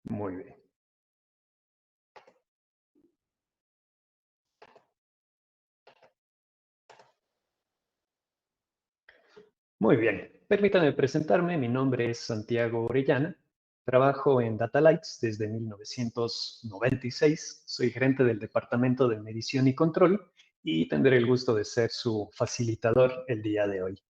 Muy bien. Muy bien. Permítame presentarme. Mi nombre es Santiago Orellana. Trabajo en Data Lights desde 1996. Soy gerente del Departamento de Medición y Control y tendré el gusto de ser su facilitador el día de hoy.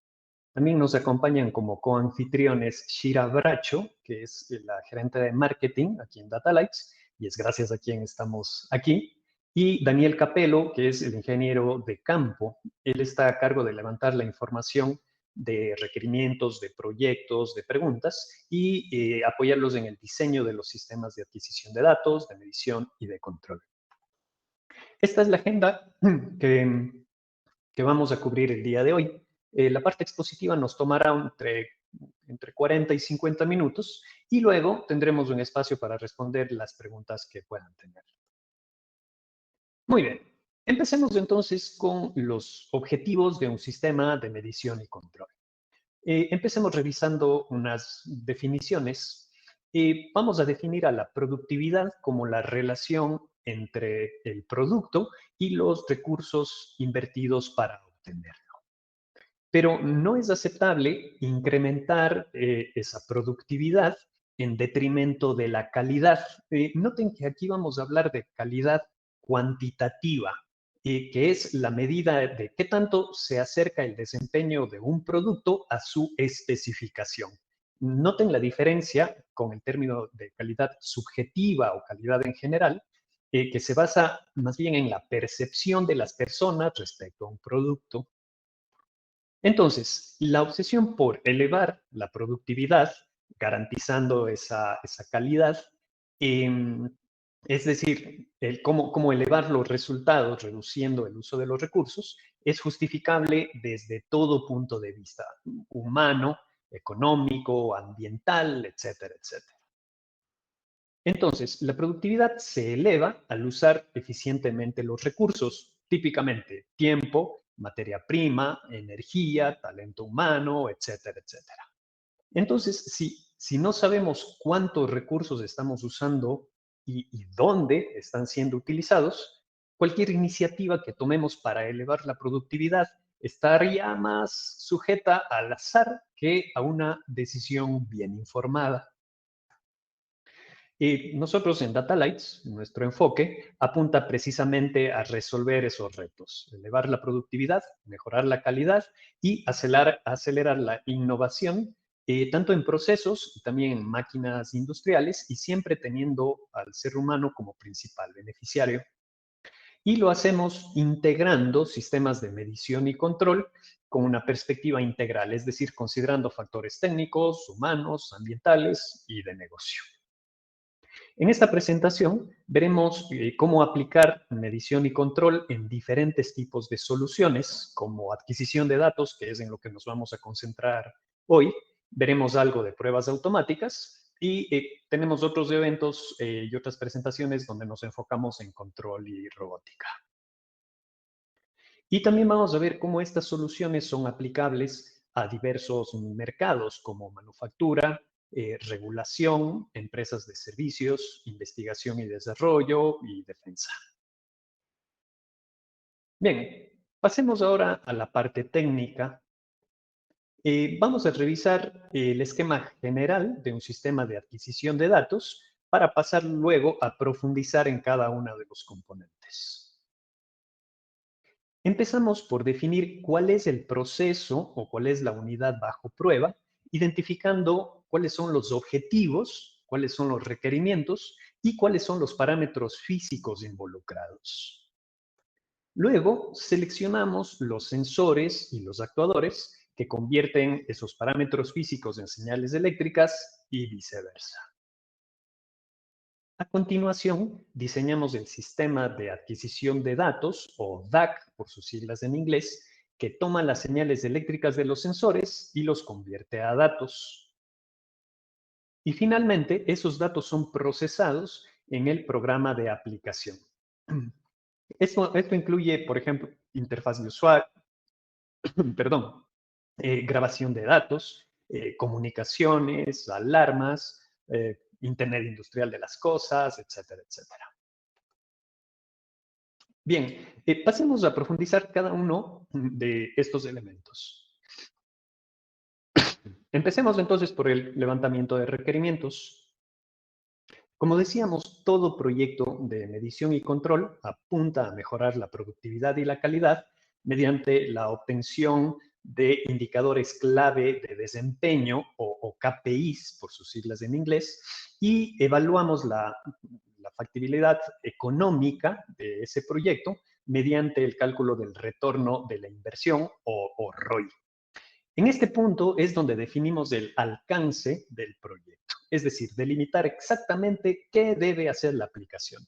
También nos acompañan como coanfitriones Shira Bracho, que es la gerente de marketing aquí en Data Lights, y es gracias a quien estamos aquí, y Daniel Capello, que es el ingeniero de campo. Él está a cargo de levantar la información de requerimientos, de proyectos, de preguntas y apoyarlos en el diseño de los sistemas de adquisición de datos, de medición y de control. Esta es la agenda que, que vamos a cubrir el día de hoy. La parte expositiva nos tomará entre 40 y 50 minutos y luego tendremos un espacio para responder las preguntas que puedan tener. Muy bien, empecemos entonces con los objetivos de un sistema de medición y control. Empecemos revisando unas definiciones. Vamos a definir a la productividad como la relación entre el producto y los recursos invertidos para obtenerlo. Pero no es aceptable incrementar esa productividad en detrimento de la calidad. Noten que aquí vamos a hablar de calidad cuantitativa, que es la medida de qué tanto se acerca el desempeño de un producto a su especificación. Noten la diferencia con el término de calidad subjetiva o calidad en general, que se basa más bien en la percepción de las personas respecto a un producto. Entonces, la obsesión por elevar la productividad, garantizando esa calidad, em, es decir, cómo elevar los resultados reduciendo el uso de los recursos, es justificable desde todo punto de vista, humano, económico, ambiental, etcétera, etcétera. Entonces, la productividad se eleva al usar eficientemente los recursos, típicamente tiempo, materia prima, energía, talento humano, etcétera, etcétera. Entonces, si no sabemos cuántos recursos estamos usando y dónde están siendo utilizados, cualquier iniciativa que tomemos para elevar la productividad estaría más sujeta al azar que a una decisión bien informada. Y nosotros en Data Lights, nuestro enfoque apunta precisamente a resolver esos retos, elevar la productividad, mejorar la calidad y acelerar la innovación, tanto en procesos y también en máquinas industriales, y siempre teniendo al ser humano como principal beneficiario. Y lo hacemos integrando sistemas de medición y control con una perspectiva integral, es decir, considerando factores técnicos, humanos, ambientales y de negocio. En esta presentación veremos cómo aplicar medición y control en diferentes tipos de soluciones, como adquisición de datos, que es en lo que nos vamos a concentrar hoy. Veremos algo de pruebas automáticas y tenemos otros eventos y otras presentaciones donde nos enfocamos en control y robótica. Y también vamos a ver cómo estas soluciones son aplicables a diversos mercados como manufactura, regulación, empresas de servicios, investigación y desarrollo y defensa. Bien, pasemos ahora a la parte técnica. Vamos a revisar el esquema general de un sistema de adquisición de datos para pasar luego a profundizar en cada uno de los componentes. Empezamos por definir cuál es el proceso o cuál es la unidad bajo prueba, identificando cuáles son los objetivos, cuáles son los requerimientos y cuáles son los parámetros físicos involucrados. Luego, seleccionamos los sensores y los actuadores que convierten esos parámetros físicos en señales eléctricas y viceversa. A continuación, diseñamos el sistema de adquisición de datos, o DAC por sus siglas en inglés, que toma las señales eléctricas de los sensores y los convierte a datos. Y finalmente, esos datos son procesados en el programa de aplicación. Esto incluye, por ejemplo, interfaz de usuario, perdón, grabación de datos, comunicaciones, alarmas, Internet industrial de las cosas, etcétera, etcétera. Bien, pasemos a profundizar cada uno de estos elementos. Empecemos entonces por el levantamiento de requerimientos. Como decíamos, todo proyecto de medición y control apunta a mejorar la productividad y la calidad mediante la obtención de indicadores clave de desempeño o KPIs, por sus siglas en inglés, y evaluamos la factibilidad económica de ese proyecto mediante el cálculo del retorno de la inversión o ROI. En este punto es donde definimos el alcance del proyecto, es decir, delimitar exactamente qué debe hacer la aplicación.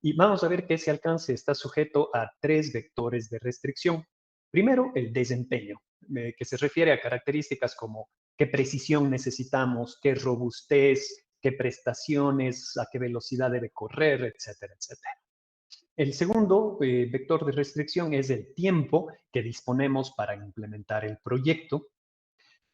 Y vamos a ver que ese alcance está sujeto a 3 vectores de restricción. Primero, el desempeño, que se refiere a características como qué precisión necesitamos, qué robustez, qué prestaciones, a qué velocidad debe correr, etcétera, etcétera. El segundo vector de restricción es el tiempo que disponemos para implementar el proyecto.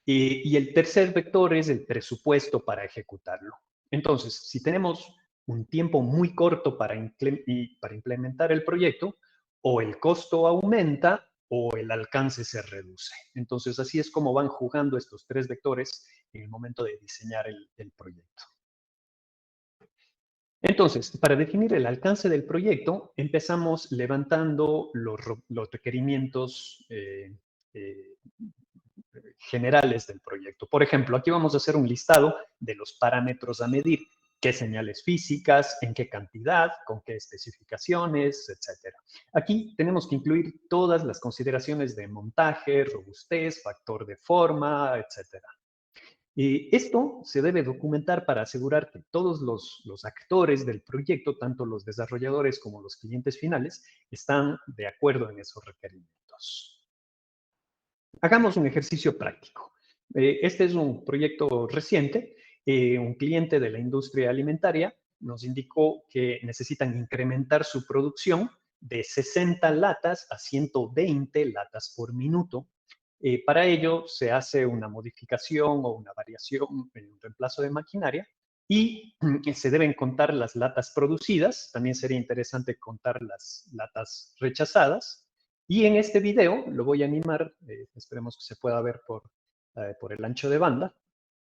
Y el tercer vector es el presupuesto para ejecutarlo. Entonces, si tenemos un tiempo muy corto para implementar el proyecto, o el costo aumenta o el alcance se reduce. Entonces, así es como van jugando estos 3 vectores en el momento de diseñar el proyecto. Entonces, para definir el alcance del proyecto, empezamos levantando los requerimientos eh, generales del proyecto. Por ejemplo, aquí vamos a hacer un listado de los parámetros a medir, qué señales físicas, en qué cantidad, con qué especificaciones, etcétera. Aquí tenemos que incluir todas las consideraciones de montaje, robustez, factor de forma, etcétera. Y esto se debe documentar para asegurar que todos los actores del proyecto, tanto los desarrolladores como los clientes finales, están de acuerdo en esos requerimientos. Hagamos un ejercicio práctico. Este es un proyecto reciente. Un cliente de la industria alimentaria nos indicó que necesitan incrementar su producción de 60 latas a 120 latas por minuto. Para ello se hace una modificación o una variación en un reemplazo de maquinaria y se deben contar las latas producidas. También sería interesante contar las latas rechazadas. Y en este video lo voy a animar, esperemos que se pueda ver por el ancho de banda.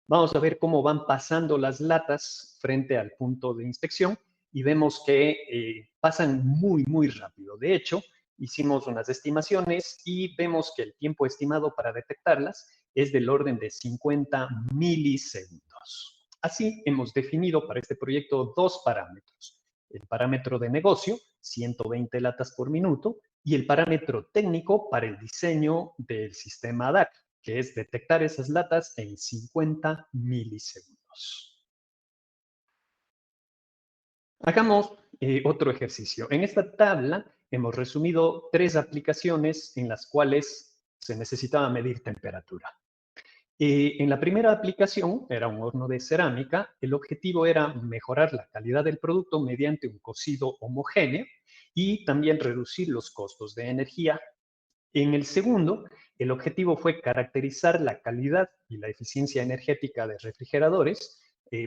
Vamos a ver cómo van pasando las latas frente al punto de inspección y vemos que pasan muy, muy rápido. De hecho, hicimos unas estimaciones y vemos que el tiempo estimado para detectarlas es del orden de 50 milisegundos. Así, hemos definido para este proyecto 2 parámetros. El parámetro de negocio, 120 latas por minuto, y el parámetro técnico para el diseño del sistema DAC, que es detectar esas latas en 50 milisegundos. Hagamos otro ejercicio. En esta tabla hemos resumido 3 aplicaciones en las cuales se necesitaba medir temperatura. En la primera aplicación, era un horno de cerámica, el objetivo era mejorar la calidad del producto mediante un cocido homogéneo y también reducir los costos de energía. En el segundo, el objetivo fue caracterizar la calidad y la eficiencia energética de refrigeradores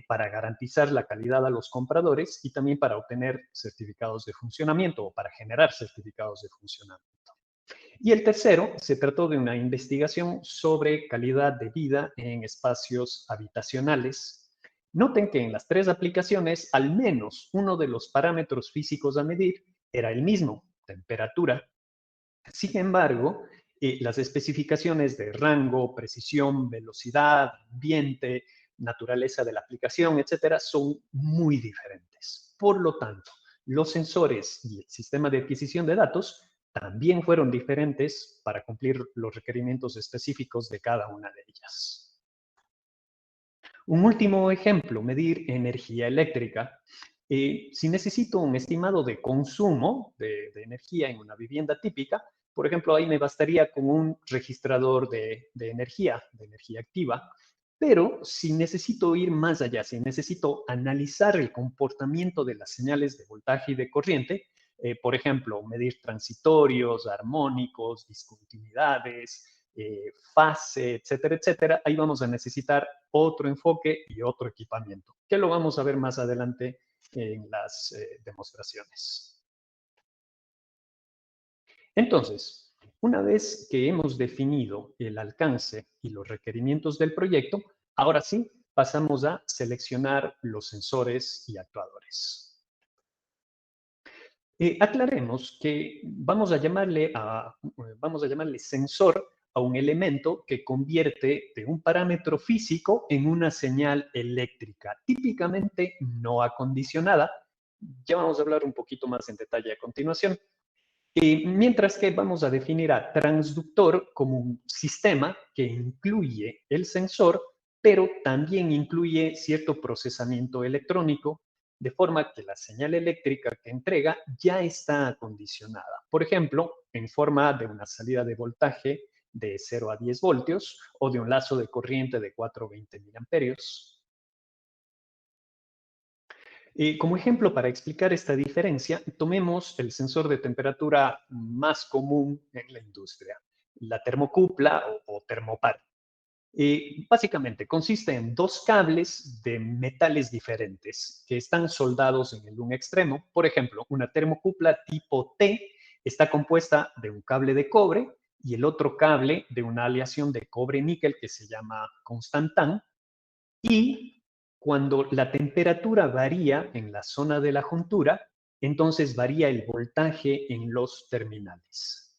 para garantizar la calidad a los compradores y también para obtener certificados de funcionamiento o para generar certificados de funcionamiento. Y el tercero, se trató de una investigación sobre calidad de vida en espacios habitacionales. Noten que en las 3 aplicaciones, al menos uno de los parámetros físicos a medir era el mismo, temperatura. Sin embargo, las especificaciones de rango, precisión, velocidad, ambiente, naturaleza de la aplicación, etcétera, son muy diferentes. Por lo tanto, los sensores y el sistema de adquisición de datos también fueron diferentes para cumplir los requerimientos específicos de cada una de ellas. Un último ejemplo, medir energía eléctrica. Si necesito un estimado de consumo de energía en una vivienda típica, por ejemplo, ahí me bastaría con un registrador de energía activa. Pero si necesito ir más allá, si necesito analizar el comportamiento de las señales de voltaje y de corriente, por ejemplo, medir transitorios, armónicos, discontinuidades, fase, etcétera, etcétera, ahí vamos a necesitar otro enfoque y otro equipamiento, que lo vamos a ver más adelante en las demostraciones. Entonces, una vez que hemos definido el alcance y los requerimientos del proyecto, ahora sí pasamos a seleccionar los sensores y actuadores. Aclaremos que vamos a llamarle sensor a un elemento que convierte de un parámetro físico en una señal eléctrica, típicamente no acondicionada. Ya vamos a hablar un poquito más en detalle a continuación. Mientras que vamos a definir a transductor como un sistema que incluye el sensor, pero también incluye cierto procesamiento electrónico, de forma que la señal eléctrica que entrega ya está acondicionada. Por ejemplo, en forma de una salida de voltaje de 0 a 10 voltios o de un lazo de corriente de 420 miliamperios. Como ejemplo, para explicar esta diferencia, tomemos el sensor de temperatura más común en la industria, la termocupla o termopar. Básicamente consiste en dos cables de metales diferentes que están soldados en el un extremo. Por ejemplo, una termocupla tipo T está compuesta de un cable de cobre y el otro cable de una aleación de cobre-níquel que se llama constantán, y cuando la temperatura varía en la zona de la juntura, entonces varía el voltaje en los terminales.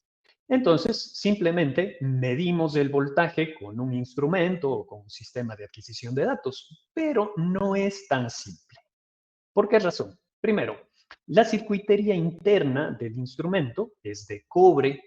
Entonces, simplemente medimos el voltaje con un instrumento o con un sistema de adquisición de datos, pero no es tan simple. ¿Por qué razón? Primero, la circuitería interna del instrumento es de cobre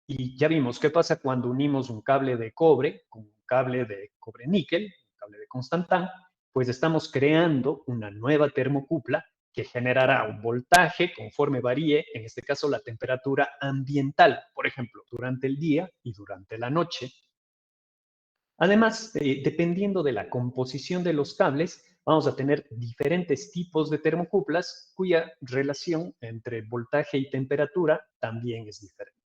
y ya vimos qué pasa cuando unimos un cable de cobre con un cable de cobre-níquel, un cable de constantán, pues estamos creando una nueva termocupla que generará un voltaje conforme varíe, en este caso, la temperatura ambiental, por ejemplo, durante el día y durante la noche. Además, dependiendo de la composición de los cables, vamos a tener diferentes tipos de termocuplas cuya relación entre voltaje y temperatura también es diferente.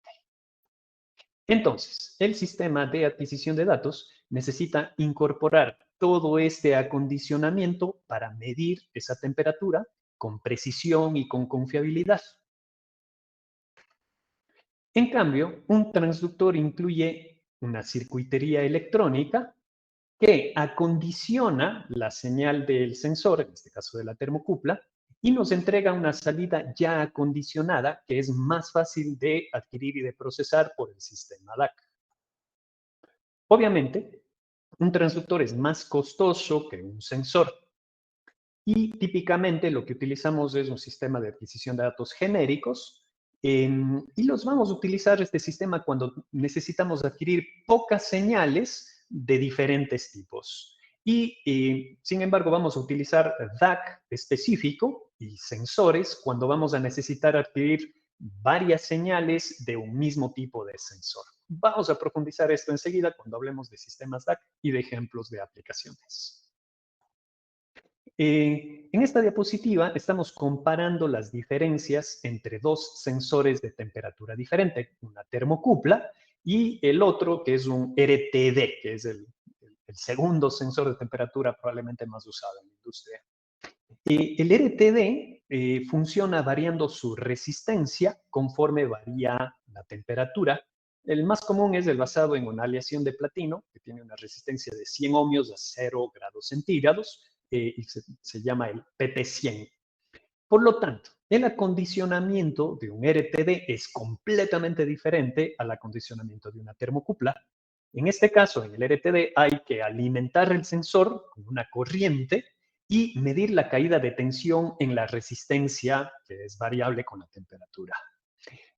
Entonces, el sistema de adquisición de datos necesita incorporar todo este acondicionamiento para medir esa temperatura con precisión y con confiabilidad. En cambio, un transductor incluye una circuitería electrónica que acondiciona la señal del sensor, en este caso de la termocupla, y nos entrega una salida ya acondicionada que es más fácil de adquirir y de procesar por el sistema DAC. Obviamente, un transductor es más costoso que un sensor y típicamente lo que utilizamos es un sistema de adquisición de datos genéricos, y los vamos a utilizar este sistema cuando necesitamos adquirir pocas señales de diferentes tipos. Sin embargo, vamos a utilizar DAC específico y sensores cuando vamos a necesitar adquirir varias señales de un mismo tipo de sensor. Vamos a profundizar esto enseguida cuando hablemos de sistemas DAC y de ejemplos de aplicaciones. En esta diapositiva estamos comparando las diferencias entre dos sensores de temperatura diferente, una termocupla y el otro que es un RTD, que es el segundo sensor de temperatura probablemente más usado en la industria. El RTD funciona variando su resistencia conforme varía la temperatura. El más común es el basado en una aleación de platino, que tiene una resistencia de 100 ohmios a 0 grados centígrados, y se llama el PT100. Por lo tanto, el acondicionamiento de un RTD es completamente diferente al acondicionamiento de una termocupla. En este caso, en el RTD hay que alimentar el sensor con una corriente y medir la caída de tensión en la resistencia, que es variable con la temperatura.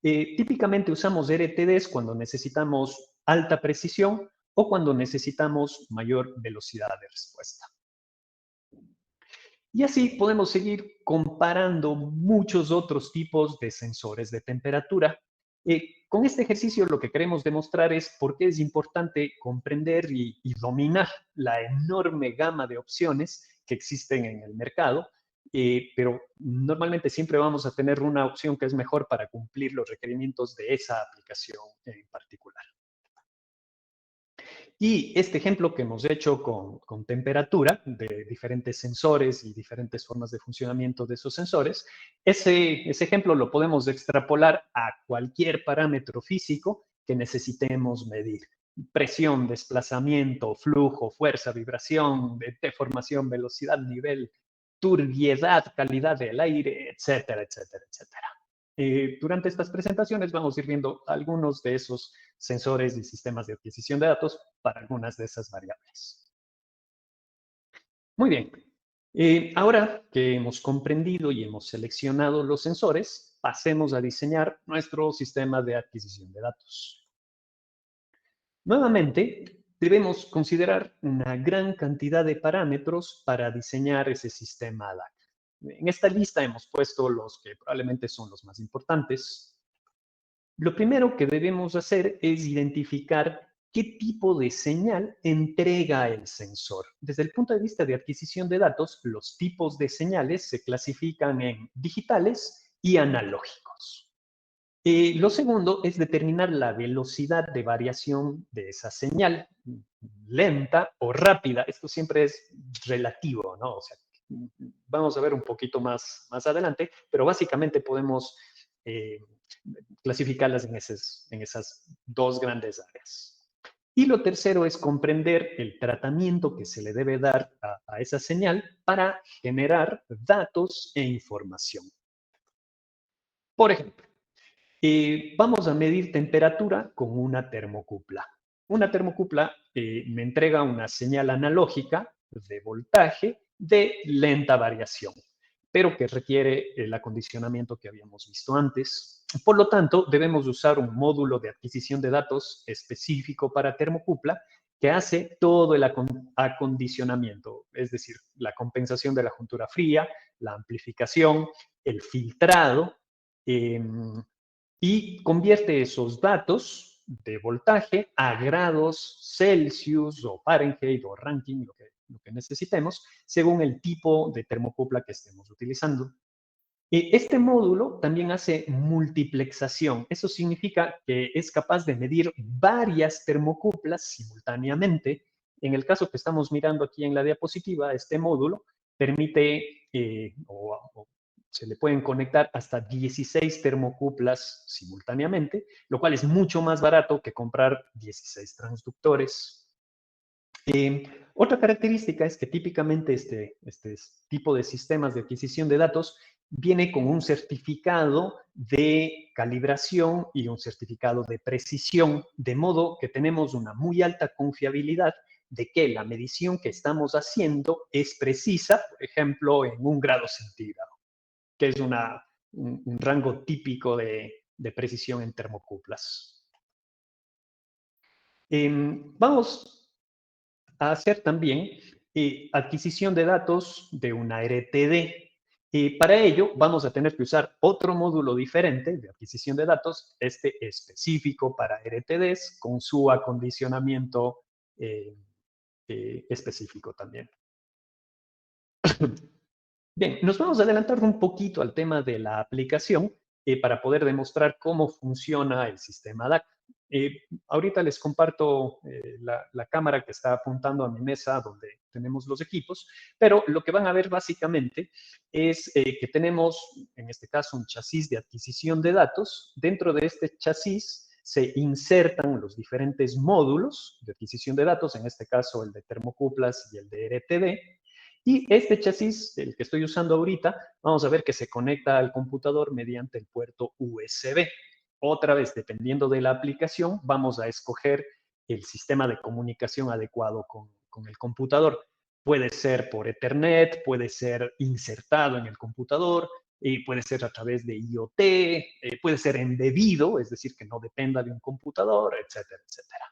Típicamente usamos RTDs cuando necesitamos alta precisión o cuando necesitamos mayor velocidad de respuesta. Y así podemos seguir comparando muchos otros tipos de sensores de temperatura. Con este ejercicio lo que queremos demostrar es por qué es importante comprender y dominar la enorme gama de opciones que existen en el mercado, pero normalmente siempre vamos a tener una opción que es mejor para cumplir los requerimientos de esa aplicación en particular. Y este ejemplo que hemos hecho con temperatura, de diferentes sensores y diferentes formas de funcionamiento de esos sensores, ese ejemplo lo podemos extrapolar a cualquier parámetro físico que necesitemos medir. Presión, desplazamiento, flujo, fuerza, vibración, deformación, velocidad, nivel, turbiedad, calidad del aire, etcétera, etcétera, etcétera. Durante estas presentaciones vamos a ir viendo algunos de esos sensores y sistemas de adquisición de datos para algunas de esas variables. Muy bien. Ahora que hemos comprendido y hemos seleccionado los sensores, pasemos a diseñar nuestro sistema de adquisición de datos. Nuevamente, debemos considerar una gran cantidad de parámetros para diseñar ese sistema DAC. En esta lista hemos puesto los que probablemente son los más importantes. Lo primero que debemos hacer es identificar qué tipo de señal entrega el sensor. Desde el punto de vista de adquisición de datos, los tipos de señales se clasifican en digitales y analógicos. Lo segundo es determinar la velocidad de variación de esa señal, lenta o rápida. Esto siempre es relativo, ¿no? O sea, vamos a ver un poquito más adelante, pero básicamente podemos eh, clasificarlas en esas dos grandes áreas. Y lo tercero es comprender el tratamiento que se le debe dar a esa señal para generar datos e información. Por ejemplo, vamos a medir temperatura con una termocupla. Una termocupla me entrega una señal analógica de voltaje de lenta variación, pero que requiere el acondicionamiento que habíamos visto antes. Por lo tanto, debemos usar un módulo de adquisición de datos específico para termocupla que hace todo el acondicionamiento, es decir, la compensación de la juntura fría, la amplificación, el filtrado, eh, y convierte esos datos de voltaje a grados Celsius o Fahrenheit o Rankine, lo que necesitemos, según el tipo de termocupla que estemos utilizando. Este módulo también hace multiplexación. Eso significa que es capaz de medir varias termocuplas simultáneamente. En el caso que estamos mirando aquí en la diapositiva, este módulo permite o se le pueden conectar hasta 16 termocuplas simultáneamente, lo cual es mucho más barato que comprar 16 transductores. Otra característica es que típicamente este tipo de sistemas de adquisición de datos viene con un certificado de calibración y un certificado de precisión, de modo que tenemos una muy alta confiabilidad de que la medición que estamos haciendo es precisa, por ejemplo, en 1 grado centígrado, que es un rango típico de precisión en termocuplas. Vamos a hacer también adquisición de datos de una RTD. Para ello, vamos a tener que usar otro módulo diferente de adquisición de datos, este específico para RTDs, con su acondicionamiento específico también. Bien, nos vamos a adelantar un poquito al tema de la aplicación para poder demostrar cómo funciona el sistema DAC. Ahorita les comparto la cámara que está apuntando a mi mesa donde tenemos los equipos, pero lo que van a ver básicamente es que tenemos, en este caso, un chasis de adquisición de datos. Dentro de este chasis se insertan los diferentes módulos de adquisición de datos, en este caso el de termocuplas y el de RTD. Y este chasis, el que estoy usando ahorita, vamos a ver que se conecta al computador mediante el puerto USB. Otra vez, dependiendo de la aplicación, vamos a escoger el sistema de comunicación adecuado con el computador. Puede ser por Ethernet, puede ser insertado en el computador, puede ser a través de IoT, puede ser embebido, es decir, que no dependa de un computador, etcétera, etcétera.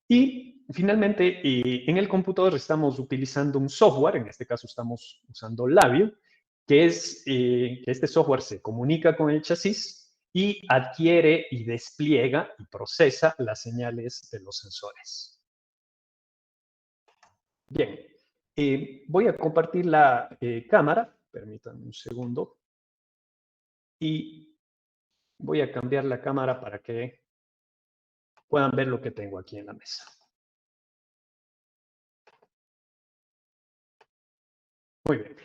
Y finalmente, en el computador estamos utilizando un software, en este caso estamos usando Labio, que es que este software se comunica con el chasis y adquiere y despliega y procesa las señales de los sensores. Bien, voy a compartir la cámara, permítanme un segundo, y voy a cambiar la cámara para que puedan ver lo que tengo aquí en la mesa. Muy bien.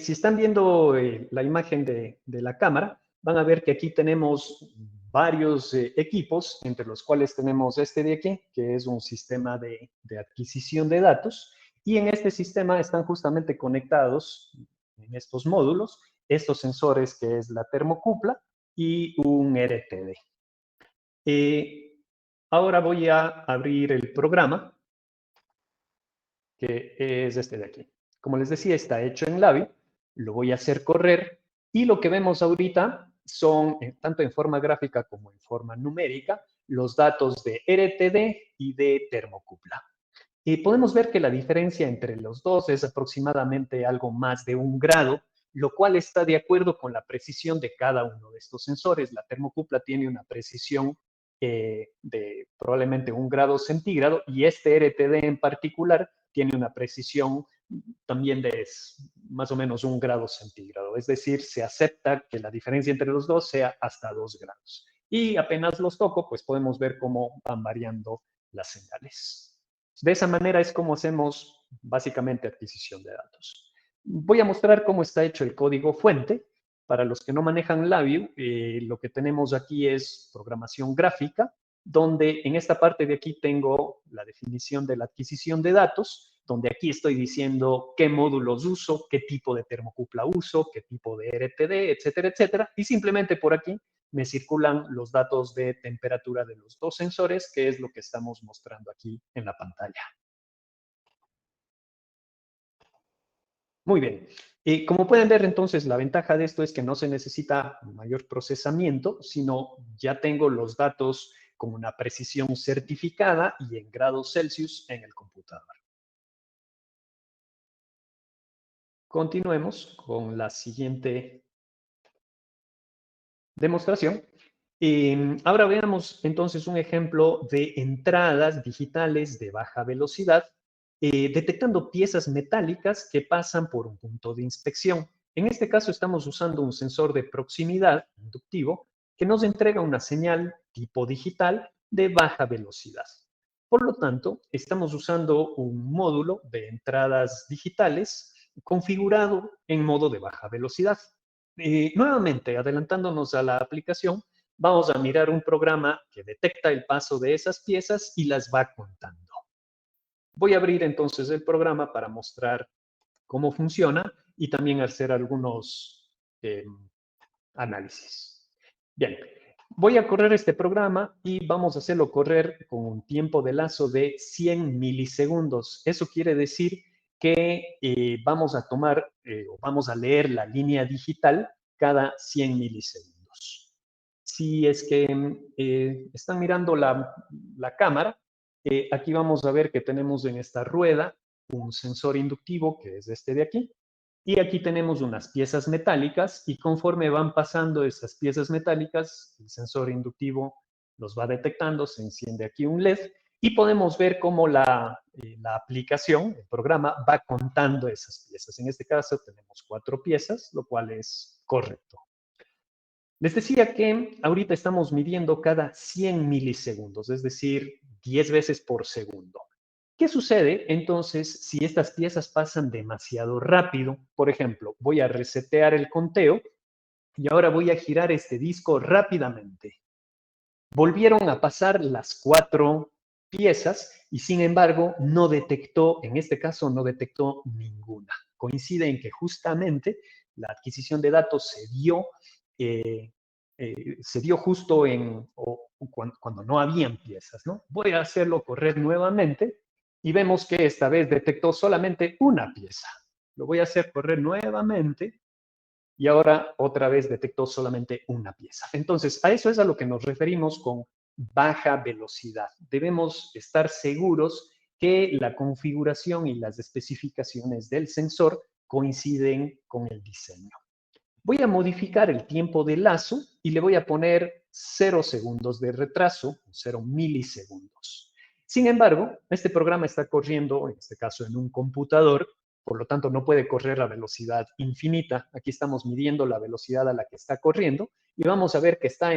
Si están viendo la imagen de la cámara, van a ver que aquí tenemos varios equipos, entre los cuales tenemos este de aquí, que es un sistema de adquisición de datos, y en este sistema están justamente conectados en estos módulos estos sensores que es la termocupla y un RTD. Ahora voy a abrir el programa que es este de aquí. Como les decía, está hecho en Labio, lo voy a hacer correr y lo que vemos ahorita son, tanto en forma gráfica como en forma numérica, los datos de RTD y de termocupla. Y podemos ver que la diferencia entre los dos es aproximadamente algo más de 1 grado, lo cual está de acuerdo con la precisión de cada uno de estos sensores. La termocupla tiene una precisión de probablemente 1 grado centígrado y este RTD en particular tiene una precisión también de más o menos 1 grado centígrado. Es decir, se acepta que la diferencia entre los dos sea hasta 2 grados. Y apenas los toco, pues podemos ver cómo van variando las señales. De esa manera es como hacemos básicamente adquisición de datos. Voy a mostrar cómo está hecho el código fuente. Para los que no manejan Labio, lo que tenemos aquí es programación gráfica, donde en esta parte de aquí tengo la definición de la adquisición de datos, donde aquí estoy diciendo qué módulos uso, qué tipo de termocupla uso, qué tipo de RTD, etcétera, etcétera. Y simplemente por aquí me circulan los datos de temperatura de los dos sensores, que es lo que estamos mostrando aquí en la pantalla. Muy bien. Como pueden ver, entonces, la ventaja de esto es que no se necesita mayor procesamiento, sino ya tengo los datos con una precisión certificada y en grados Celsius en el computador. Continuemos con la siguiente demostración. Ahora veamos entonces un ejemplo de entradas digitales de baja velocidad, detectando piezas metálicas que pasan por un punto de inspección. En este caso estamos usando un sensor de proximidad inductivo que nos entrega una señal tipo digital de baja velocidad. Por lo tanto, estamos usando un módulo de entradas digitales configurado en modo de baja velocidad. Nuevamente, adelantándonos a la aplicación, vamos a mirar un programa que detecta el paso de esas piezas y las va contando. Voy a abrir entonces el programa para mostrar cómo funciona y también hacer algunos análisis. Bien, voy a correr este programa y vamos a hacerlo correr con un tiempo de lazo de 100 milisegundos. Eso quiere decir que vamos a tomar o vamos a leer la línea digital cada 100 milisegundos. Si es que están mirando la cámara, aquí vamos a ver que tenemos en esta rueda un sensor inductivo, que es este de aquí, y aquí tenemos unas piezas metálicas y conforme van pasando esas piezas metálicas, el sensor inductivo los va detectando, se enciende aquí un LED y podemos ver cómo la aplicación, el programa, va contando esas piezas. En este caso tenemos 4 piezas, lo cual es correcto. Les decía que ahorita estamos midiendo cada 100 milisegundos, es decir, 10 veces por segundo. ¿Qué sucede entonces si estas piezas pasan demasiado rápido? Por ejemplo, voy a resetear el conteo y ahora voy a girar este disco rápidamente. Volvieron a pasar las 4 piezas y sin embargo no detectó, en este caso no detectó ninguna. Coincide en que justamente la adquisición de datos eh, se dio justo cuando no habían piezas, ¿no? Voy a hacerlo correr nuevamente y vemos que esta vez detectó solamente una pieza. Lo voy a hacer correr nuevamente y ahora otra vez detectó solamente una pieza. Entonces, a eso es a lo que nos referimos con baja velocidad. Debemos estar seguros que la configuración y las especificaciones del sensor coinciden con el diseño. Voy a modificar el tiempo de lazo y le voy a poner 0 segundos de retraso, 0 milisegundos. Sin embargo, este programa está corriendo, en este caso en un computador, por lo tanto no puede correr a velocidad infinita. Aquí estamos midiendo la velocidad a la que está corriendo y vamos a ver que está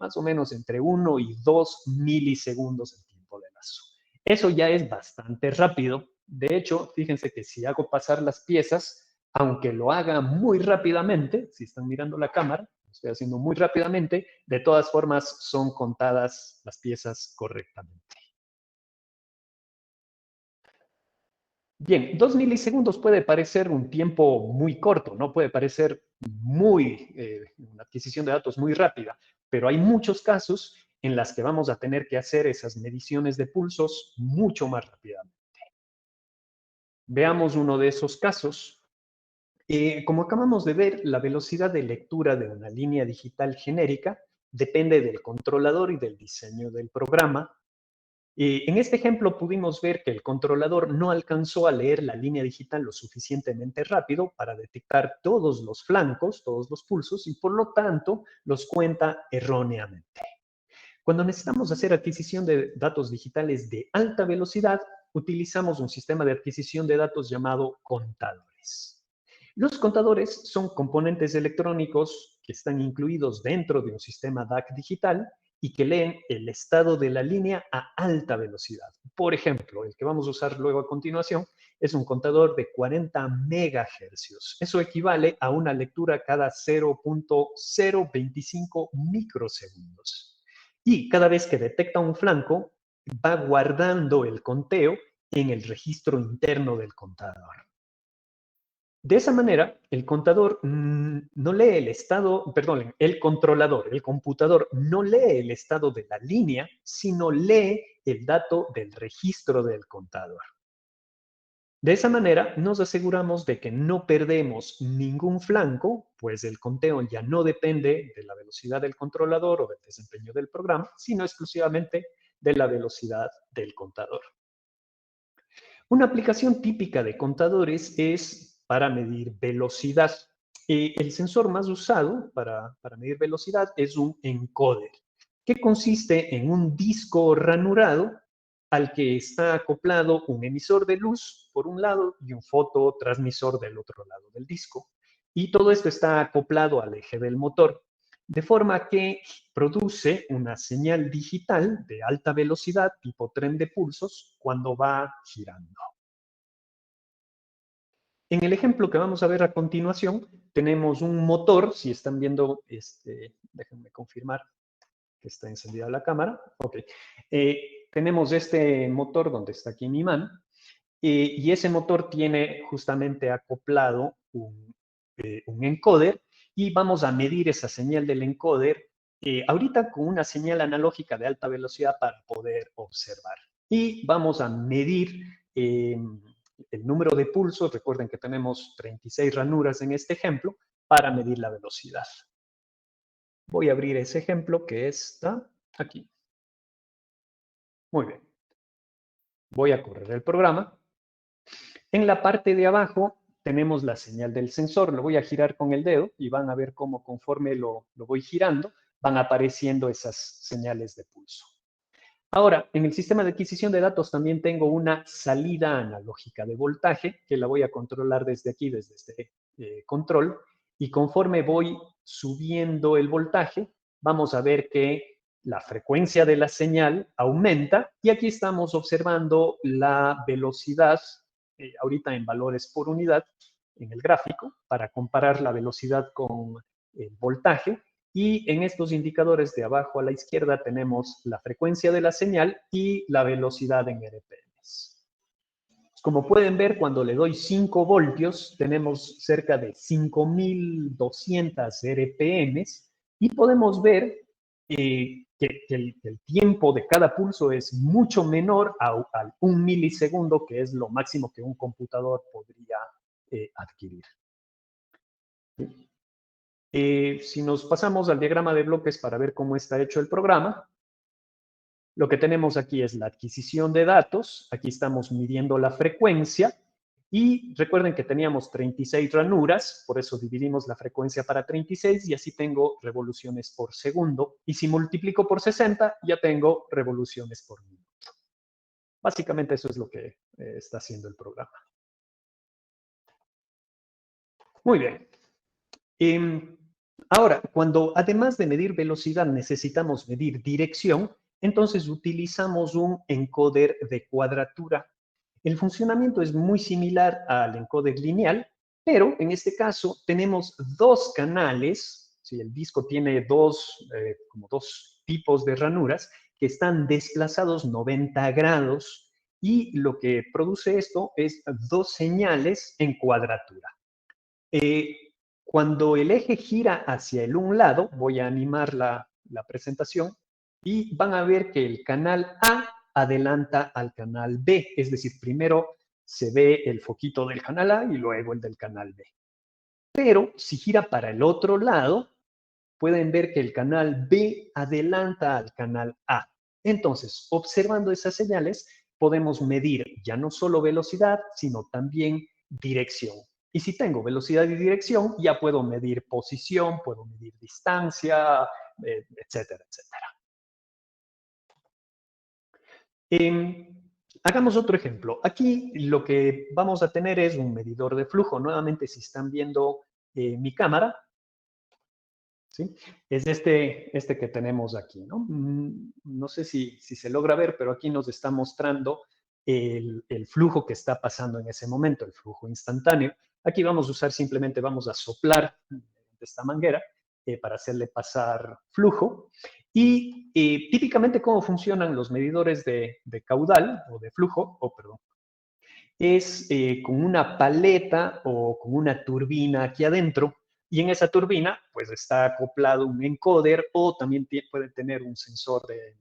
más o menos entre 1 y 2 milisegundos el tiempo de lazo. Eso ya es bastante rápido. De hecho, fíjense que si hago pasar las piezas, aunque lo haga muy rápidamente, si están mirando la cámara, lo estoy haciendo muy rápidamente, de todas formas son contadas las piezas correctamente. Bien, 2 milisegundos puede parecer un tiempo muy corto, ¿no? Puede parecer una adquisición de datos muy rápida, pero hay muchos casos en las que vamos a tener que hacer esas mediciones de pulsos mucho más rápidamente. Veamos uno de esos casos. Como acabamos de ver, la velocidad de lectura de una línea digital genérica depende del controlador y del diseño del programa. En este ejemplo pudimos ver que el controlador no alcanzó a leer la línea digital lo suficientemente rápido para detectar todos los flancos, todos los pulsos, y por lo tanto los cuenta erróneamente. Cuando necesitamos hacer adquisición de datos digitales de alta velocidad, utilizamos un sistema de adquisición de datos llamado contadores. Los contadores son componentes electrónicos que están incluidos dentro de un sistema DAC digital y que leen el estado de la línea a alta velocidad. Por ejemplo, el que vamos a usar luego a continuación es un contador de 40 megahercios. Eso equivale a una lectura cada 0.025 microsegundos. Y cada vez que detecta un flanco, va guardando el conteo en el registro interno del contador. De esa manera, el contador no lee el estado, perdón, el controlador, el computador no lee el estado de la línea, sino lee el dato del registro del contador. De esa manera, nos aseguramos de que no perdemos ningún flanco, pues el conteo ya no depende de la velocidad del controlador o del desempeño del programa, sino exclusivamente de la velocidad del contador. Una aplicación típica de contadores es para medir velocidad. El sensor más usado para medir velocidad es un encoder, que consiste en un disco ranurado al que está acoplado un emisor de luz por un lado y un fototransmisor del otro lado del disco. Y todo esto está acoplado al eje del motor, de forma que produce una señal digital de alta velocidad tipo tren de pulsos cuando va girando. En el ejemplo que vamos a ver a continuación, tenemos un motor, si están viendo, déjenme confirmar que está encendida la cámara. Ok. Tenemos este motor donde está aquí mi imán, y ese motor tiene justamente acoplado un encoder y vamos a medir esa señal del encoder ahorita con una señal analógica de alta velocidad para poder observar. Y vamos a medir el número de pulsos. Recuerden que tenemos 36 ranuras en este ejemplo para medir la velocidad. Voy a abrir ese ejemplo que está aquí. Muy bien. Voy a correr el programa. En la parte de abajo tenemos la señal del sensor. Lo voy a girar con el dedo y van a ver cómo conforme lo voy girando, van apareciendo esas señales de pulso. Ahora, en el sistema de adquisición de datos también tengo una salida analógica de voltaje que la voy a controlar desde aquí, desde este control. Y conforme voy subiendo el voltaje, vamos a ver que la frecuencia de la señal aumenta y aquí estamos observando la velocidad, ahorita en valores por unidad, en el gráfico, para comparar la velocidad con el voltaje. Y en estos indicadores de abajo a la izquierda tenemos la frecuencia de la señal y la velocidad en RPMs. Como pueden ver, cuando le doy 5 voltios, tenemos cerca de 5200 RPMs y podemos ver que el tiempo de cada pulso es mucho menor al 1 milisegundo, que es lo máximo que un computador podría adquirir. Si nos pasamos al diagrama de bloques para ver cómo está hecho el programa, lo que tenemos aquí es la adquisición de datos. Aquí estamos midiendo la frecuencia. Y recuerden que teníamos 36 ranuras, por eso dividimos la frecuencia para 36 y así tengo revoluciones por segundo. Y si multiplico por 60, ya tengo revoluciones por minuto. Básicamente eso es lo que está haciendo el programa. Muy bien. Ahora, cuando además de medir velocidad necesitamos medir dirección, entonces utilizamos un encoder de cuadratura. El funcionamiento es muy similar al encoder lineal, Pero en este caso tenemos dos canales, ¿sí? El disco tiene como dos tipos de ranuras que están desplazados 90 grados y lo que produce esto es dos señales en cuadratura. Eh, Cuando el eje gira hacia el un lado, voy a animar la presentación y van a ver que el canal A adelanta al canal B, es decir, primero se ve el foquito del canal A y luego el del canal B. Pero si gira para el otro lado, pueden ver que el canal B adelanta al canal A. Entonces, observando esas señales, podemos medir ya no solo velocidad, sino también dirección. Y si tengo velocidad y dirección, ya puedo medir posición, puedo medir distancia, etcétera, etcétera. Eh, Hagamos otro ejemplo. Aquí lo que vamos a tener es un medidor de flujo. Nuevamente, si están viendo mi cámara, ¿sí? Es este que tenemos aquí, ¿no? No sé si se logra ver, pero aquí nos está mostrando el flujo que está pasando en ese momento, el flujo instantáneo. Aquí vamos a usar simplemente, vamos a soplar esta manguera para hacerle pasar flujo. Y típicamente, ¿cómo funcionan los medidores de caudal o de flujo? Perdón, es con una paleta o con una turbina aquí adentro, y en esa turbina pues está acoplado un encoder o también puede tener un sensor de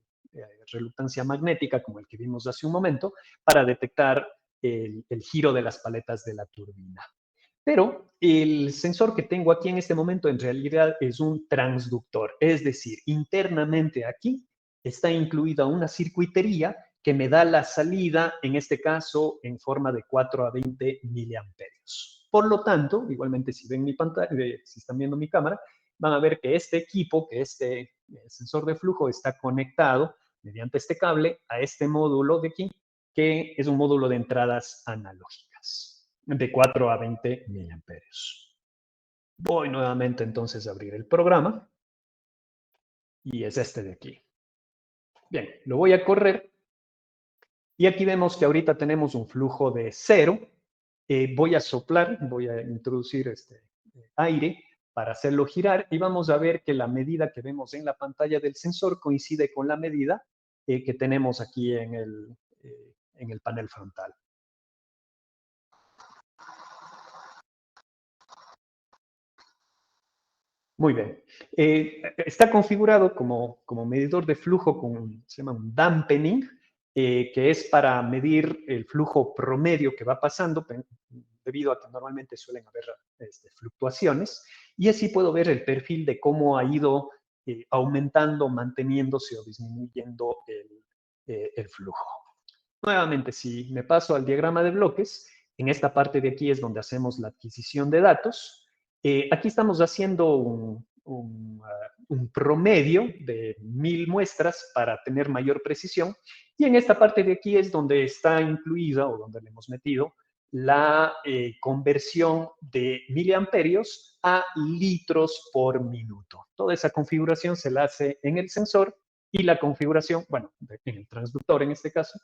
reluctancia magnética como el que vimos hace un momento para detectar el giro de las paletas de la turbina. Pero el sensor que tengo aquí en este momento en realidad es un transductor, es decir, internamente aquí está incluida una circuitería que me da la salida, en este caso, en forma de 4 a 20 miliamperios. Por lo tanto, igualmente si ven mi pantalla, si están viendo mi cámara, van a ver que este equipo, que este sensor de flujo está conectado mediante este cable a este módulo de aquí, que es un módulo de entradas analógicas de 4 a 20 miliamperios. Voy nuevamente entonces a abrir el programa y es este de aquí. Bien, lo voy a correr y aquí vemos que ahorita tenemos un flujo de 0. Voy a soplar, voy a introducir este aire para hacerlo girar y vamos a ver que la medida que vemos en la pantalla del sensor coincide con la medida que tenemos aquí en el panel frontal. Muy bien. Está configurado como medidor de flujo se llama un dampening, que es para medir el flujo promedio que va pasando, debido a que normalmente suelen haber fluctuaciones, y así puedo ver el perfil de cómo ha ido aumentando, manteniéndose o disminuyendo el flujo. Nuevamente, si me paso al diagrama de bloques, en esta parte de aquí es donde hacemos la adquisición de datos. Aquí estamos haciendo un promedio de 1000 muestras para tener mayor precisión. Y en esta parte de aquí es donde está incluida o donde le hemos metido la conversión de miliamperios a litros por minuto. Toda esa configuración se la hace en el sensor y la configuración, bueno, en el transductor en este caso,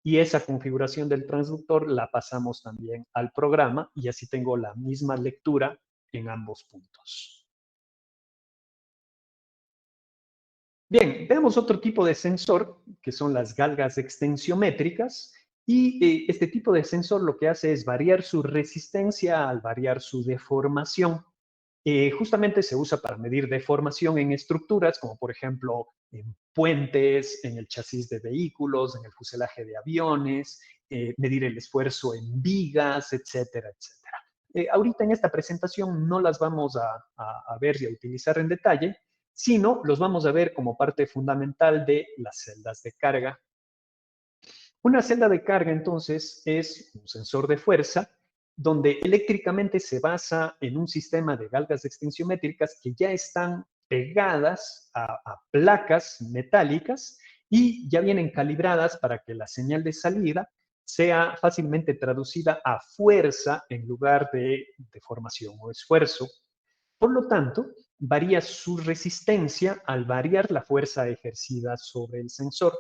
y esa configuración del transductor la pasamos también al programa y así tengo la misma lectura en ambos puntos. Bien, veamos otro tipo de sensor, que son las galgas extensiométricas. Y este tipo de sensor lo que hace es variar su resistencia al variar su deformación. Justamente se usa para medir deformación en estructuras, como por ejemplo en puentes, en el chasis de vehículos, en el fuselaje de aviones, medir el esfuerzo en vigas, etcétera, etcétera. Ahorita en esta presentación no las vamos a ver y a utilizar en detalle, sino los vamos a ver como parte fundamental de las celdas de carga. Una celda de carga, entonces, es un sensor de fuerza donde eléctricamente se basa en un sistema de galgas extensiométricas que ya están pegadas a placas metálicas y ya vienen calibradas para que la señal de salida sea fácilmente traducida a fuerza en lugar de deformación o esfuerzo. Por lo tanto, varía su resistencia al variar la fuerza ejercida sobre el sensor.